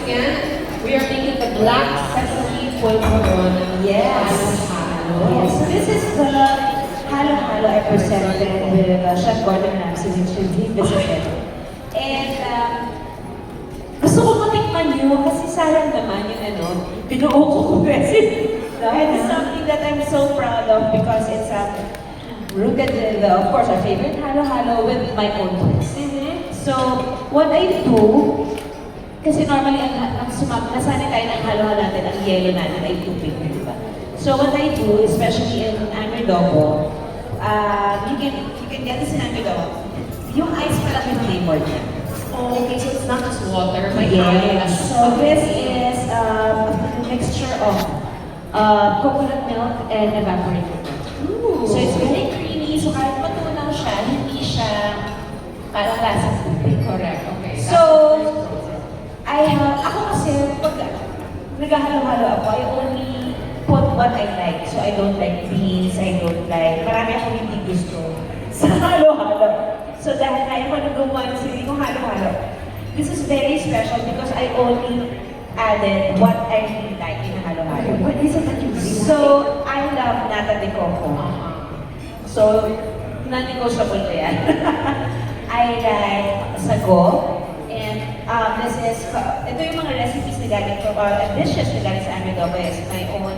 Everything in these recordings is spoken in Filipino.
again, we are making the black sesame polvoron. Yes. Yes. So this is the halo-halo I presented with Chef Gordon Ramsay, which he visited. And gusto ko matikman nyo kasi sayang naman yung binuo ko kong recipe. And it's something that I'm so proud of because it's rooted in, of course, our favorite halo-halo with my own twist. So, what I do, kasi normally, nasanay tayo ng halo-halo natin, ang yelo natin ay tubig, di ba? So, what I do, especially in Amidobo, you can get this in Amidobo, yung ice pala yung flavor niya. Oh, okay, so it's not just water, may Yes. So, this is a mixture of coconut milk and evaporated milk. Ooh. So, it's very creamy, so kahit matunaw siya, hindi siya parang lasang tubig. Correct, okay. So, ako kasi, pag naghahalo-halo ako, I only put what I like. So, I don't like beans, I don't like, marami akong hindi gusto sa halo-halo. So, dahil kaya ko na gumawa ng sarili kong halo-halo, this is very special because I only added what I really like in a halo-halo. What is it that you really So, I love nata de coco. So, non-negotiable ko yan. I like sago. And this is, ito yung mga recipes na galing ko, dishes na galing sa Amidobo is my own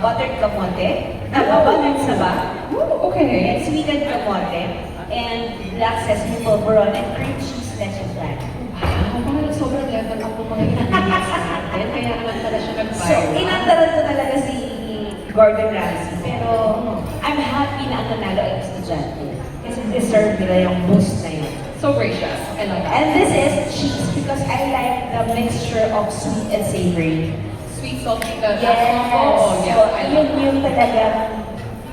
buttered kamote, buttered saba. Ooh, okay. And sweetened kamote. And black sesame polvoron and cream cheese leche flan. Wow, parang sobrang level up ng mga ingredients natin, kaya alam pala siya So, nag-viral. inandaran ko talaga si Gordon Ramsay. Pero, I'm happy na ang nanalo ay estudyante. Kasi deserve nila yung boost na yun. So gracious. I love that. And this is cheese because I like the mixture of sweet and savory. Sweet, salty, the Yes! Oh, yes, So, I love yun that. yung talagang,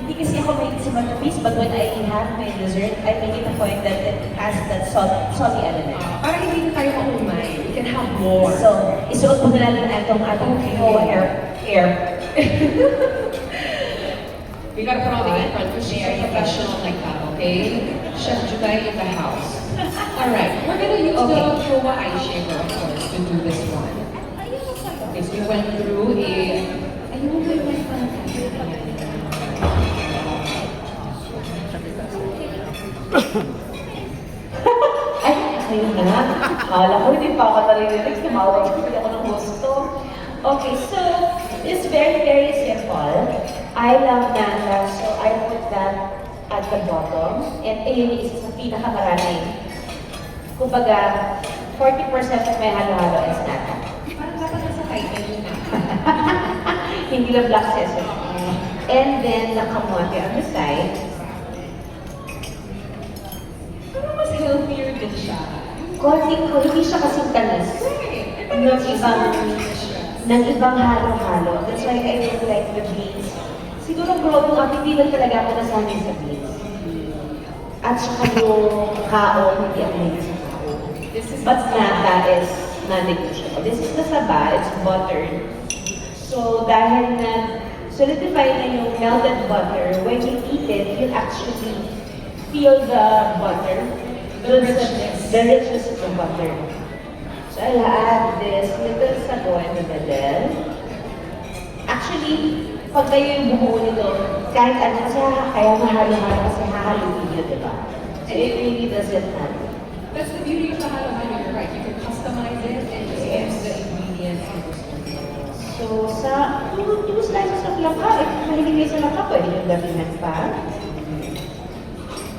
hindi kasi ako may sa matamis, but when I have my dessert, I make it a point that it has that salty element. Para hindi na tayo maumay, we can have more. So, isuot mo na lang itong ating hair. We gotta put all the effort to share professional like that, okay? Chef Juday in the house. Alright, we're gonna use the Showa eye shaver, of course, to do this one. Okay, so we went through a... Ayun, may Ay, ayun na. Kala ko, hindi pa ako naririnig. Tumawag ko ako ng gusto. Okay, so, it's very, very simple. I love nata, so I put that at the bottom. And ayun yung isa sa pinakamarami. Kumbaga, 40% of my halo-halo is nata. Parang dapat nasa title yun na. Hindi lang black sesame. And then, the kamote on the side. Parang mas healthier din siya. Konting ko, hindi siya kasing tanis. Ng ibang halo-halo. That's why I really like the beans. Siguro growing up, hindi lang talaga ako nasanay sa beans. At saka yung kaon, hindi ako mahilig sa kaon. But nata is non-negotiable. This is the saba, it's buttered. So dahil na solidify na yung melted butter, when you eat it, you actually feel the butter. The richness of the butter. So I'll add this little sago in the middle. Actually, pag kayo yung buo nito, kahit ano, kasi kaya mahalo-halo kasi hahaluin yun, di ba? So it really doesn't matter. That's the beauty of the halo-halo, you're right. You can customize it and just use the ingredients and just So two slices of langka, if mahilig kayo sa langka, pwede yung gabihan pa.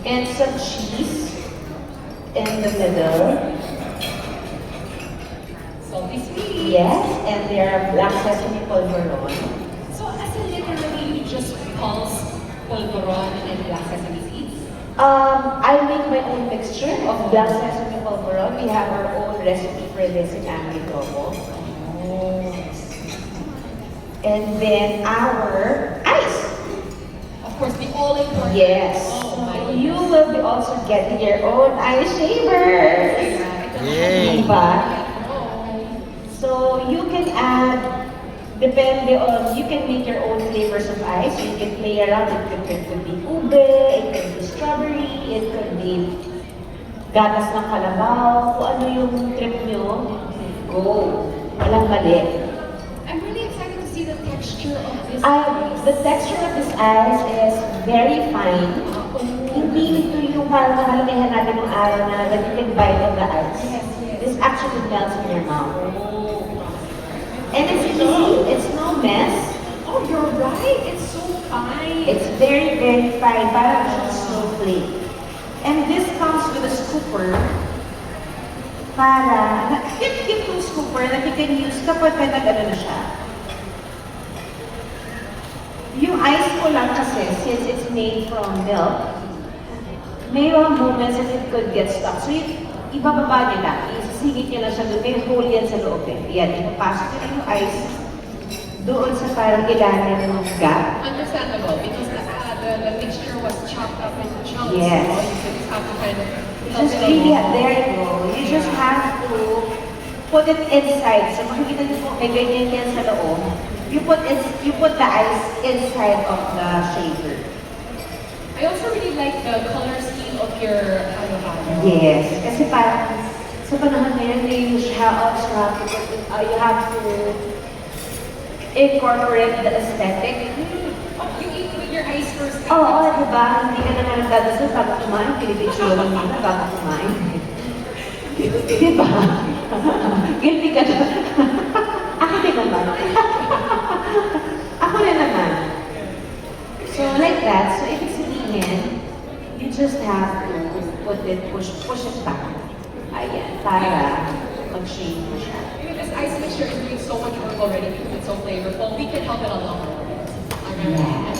And some cheese in the middle. salty sweet. Yes, and there are black sesame polvoron. So as in literally, you just pulse polvoron and black sesame seeds? I make my own mixture of black sesame polvoron. We have our own recipe for this in Amidobo. And then our ice. Of course, the all-important. Yes. Oh my So you will be also getting your own ice shaver. Yay! Diba? So you can add, depende on, you can make your own flavors of ice. You can play around. It could be ube, it could be strawberry, it could be gatas ng kalabaw, kung ano yung trip nyo. go. Walang mali. I'm really excited to see the texture of this. The texture of this ice is very fine. Hindi ito yung parang nakalamihan natin ng araw na that you can bite on the ice. Yes, yes. This actually melts in your mouth. And it's easy. It's no mess. Oh, you're right. It's so fine. It's very, very fine. Parang siyang snowflake. And this comes with a scooper. Para, Cute yung scooper that you can use kapag nag-ano na siya. Yung ice ko lang kasi, since it's made from milk, may mga moments that it could get stuck. So, ibababa niyo lang. Isisingit niyo lang siya doon. May hole yan sa loob eh. Yan, ipapasok niyo lang yung ice doon sa parang ilalim ng gap. Understandable because the mixture was chopped up into chunks. Yes. So you just have to kind of You just really, there you go. You just have to put it inside. So makikita niyo po, may ganyan yan sa loob. You put the ice inside of the shaker. I also really like the color scheme of your halo-halo. Yes, kasi parang sa panahon ngayon, you have to incorporate the aesthetic. Oh, you eat with your ice first. Oo, diba? Hindi ka naman nagdadasal bago kumain, pinipicture mo muna bago kumain. Diba? Guilty ka na. Ako din naman. Ako na naman. So like that, so ibig sabihin, you just have to push it back. Ayan, para mag-shake mo siya. Even this ice mixture is doing so much work already because it's so flavorful. We can help it along. Yes.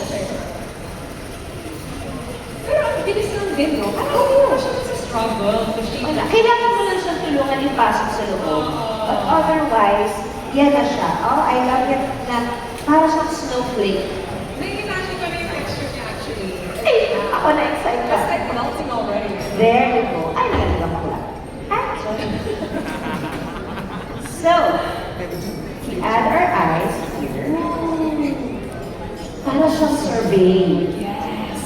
Pero ang bilis lang din, no? Ano siya sa struggle? Wala. Kailangan mo lang siyang tulungan ipasok sa loob. But otherwise, yan na siya. Oh, I love it na para siyang snowflake. Nai-imagine ko na yung texture niya actually. Ay, ako na-excite ka. It's like melting already. There you go. Ay, nagagawa ko lang. Ah, sorry. So, we add our ice here. Para siyang sorbet. Yes.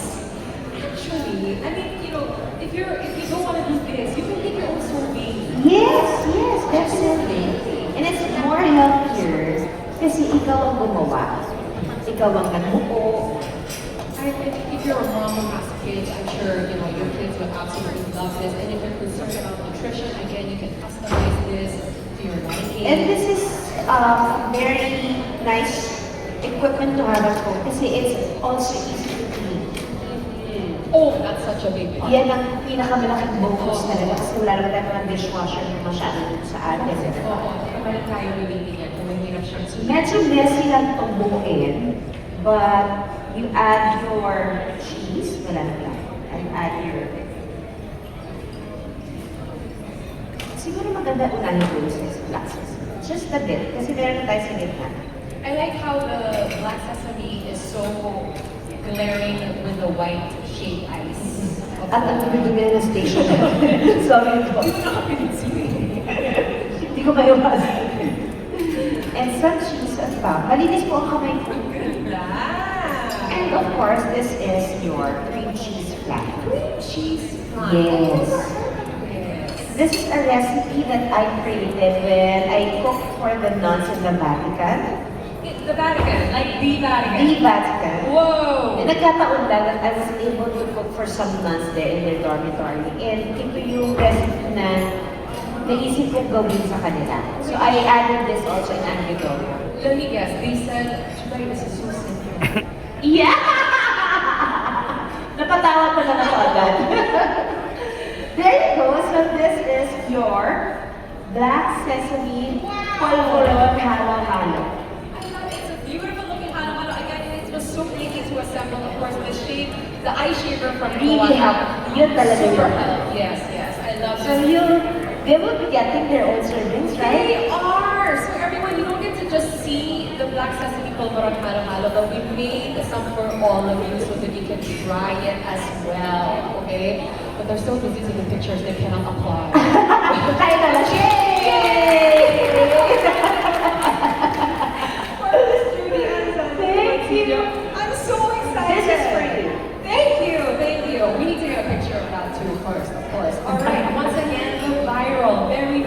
Actually, I mean, you know, if you don't want to do this, you can make your own sorbet. Yes, yes, definitely. And it's more healthier kasi ikaw ang gumawa. Ikaw ang nagbuo. If you're a mom who has kids, I'm sure you know your kids will absolutely love this. And if you're concerned about nutrition, again, you can customize this to your liking. And this is very nice equipment to have at home kasi it's also easy to clean. Oh, that's such a big part. Yan ang pinakamalaking bonus talaga kasi wala naman tayo ng dishwasher na masyado sa atin. Oo, kapag tayo lilitin yan, kung mahirap siyang sulit. Medyo messy lang itong buuin, but you add your cheese, wala na lang, and add your... Siguro maganda unahin ko yung black sesame. Just a bit, kasi meron na tayo sa gitna. I like how the black sesame is so glaring with the white shaved ice. At ang dumi-dumi na station. Sorry po. Hindi ko maiwasan. And some cheese at top. Malinis po ang kamay ko. And of course, this is your cream cheese flat. Cheese flan. Yes. Yes. This is a recipe that I created when I cooked for the nuns in the Vatican. The Vatican, like the Vatican. The Vatican. Whoa! And nagkataon lang that I was able to cook for some nuns there in their dormitory. And ito yung recipe na naisip kong gawin sa kanila. So I added this also in Anguitorio. Let me guess, they said, Juday, this is so simple. Yeah! Napatawa ko lang ako agad. There you go. So this is your black sesame polvoron halo-halo. I love it. It's a beautiful looking halo-halo. Again, it was so easy to assemble. Of course, the shape, the ice shaper from Really help. Yun talaga Super yun. help. Yes, yes. I love So they will be getting their own servings, right? They are! So everyone, you don't get to just see the black sesame polvoron halo-halo, but we made some for all of you so that you can try it as well, okay? But they're so busy taking pictures, they cannot apply. Kaya na lang. Share